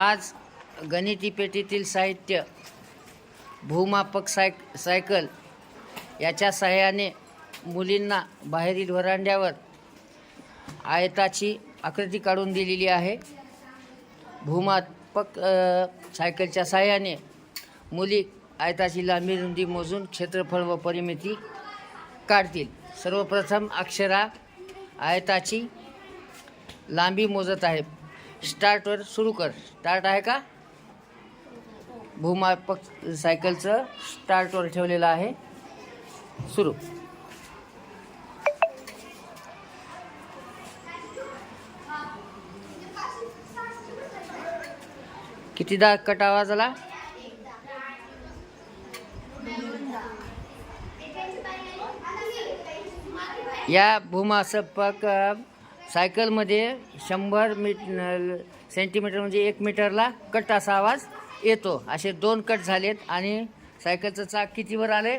आज गणिती पेटीतील साहित्य भूमापक सायकल याच्या सहाय्याने मुलींना बाहेरील व्हरांड्यावर आयताची आकृती काढून दिलेली आहे। भूमापक सायकलच्या सहाय्याने मुली आयताची लांबी रुंदी मोजून क्षेत्रफळ व परिमिती काढतील। सर्वप्रथम अक्षरा आयताची लांबी मोजत आहे। स्टार्टवर सुरू कर। स्टार्ट आहे का? भूमापक सायकलचं स्टार्टवर ठेवलेलं आहे। सुरू। कितीदा कट आवाज आला? या भूमापक सायकलमध्ये 100 सेंटीमीटर म्हणजे 1 मीटरला कट असा आवाज येतो। असे 2 कट झालेत आणि सायकलचं चाक कितीवर आले?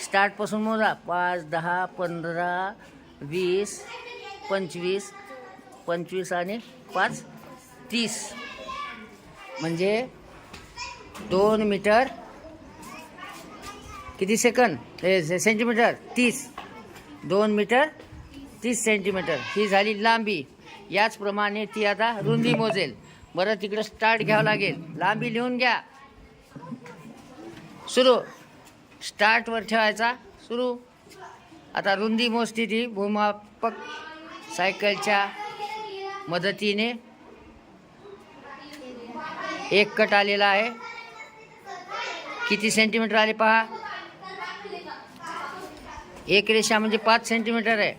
स्टार्टपासून मोजा। 5, 10, 15, 20, 25, 25 आणि 5, 30 म्हणजे 2 मीटर किती सेकंद सेंटीमीटर 30, 2 मीटर 30 सेंटीमीटर ही झाली लांबी। याचप्रमाणे ती आता रुंदी मोजेल। बरं, तिकडे स्टार्ट घ्यावं लागेल। लांबी लिहून घ्या। सुरू। स्टार्टवर ठेवायचा। सुरू। आता रुंदी मोजती ती भूमापक सायकलच्या मदतीने। एक कट आलेला आहे। किती सेंटीमीटर आले पहा। एक रेषा म्हणजे 5 सेंटीमीटर आहे।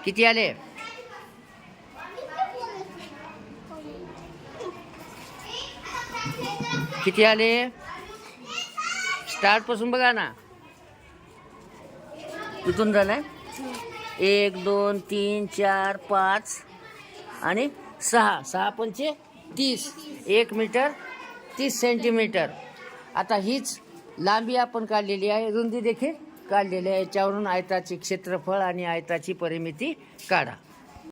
किती आले? किती आले? स्टार्ट पासून बघा ना। इथून झालंय 1, 2, 3, 4, 5 आणि 6, 6 पंचे 30, 1 मीटर 30 सेंटीमीटर। आता हीच लांबी आपण काढलेली आहे, रुंदी देखील काढलेली आहे। याच्यावरून आयताचे क्षेत्रफळ आणि आयताची परिमिती काढा।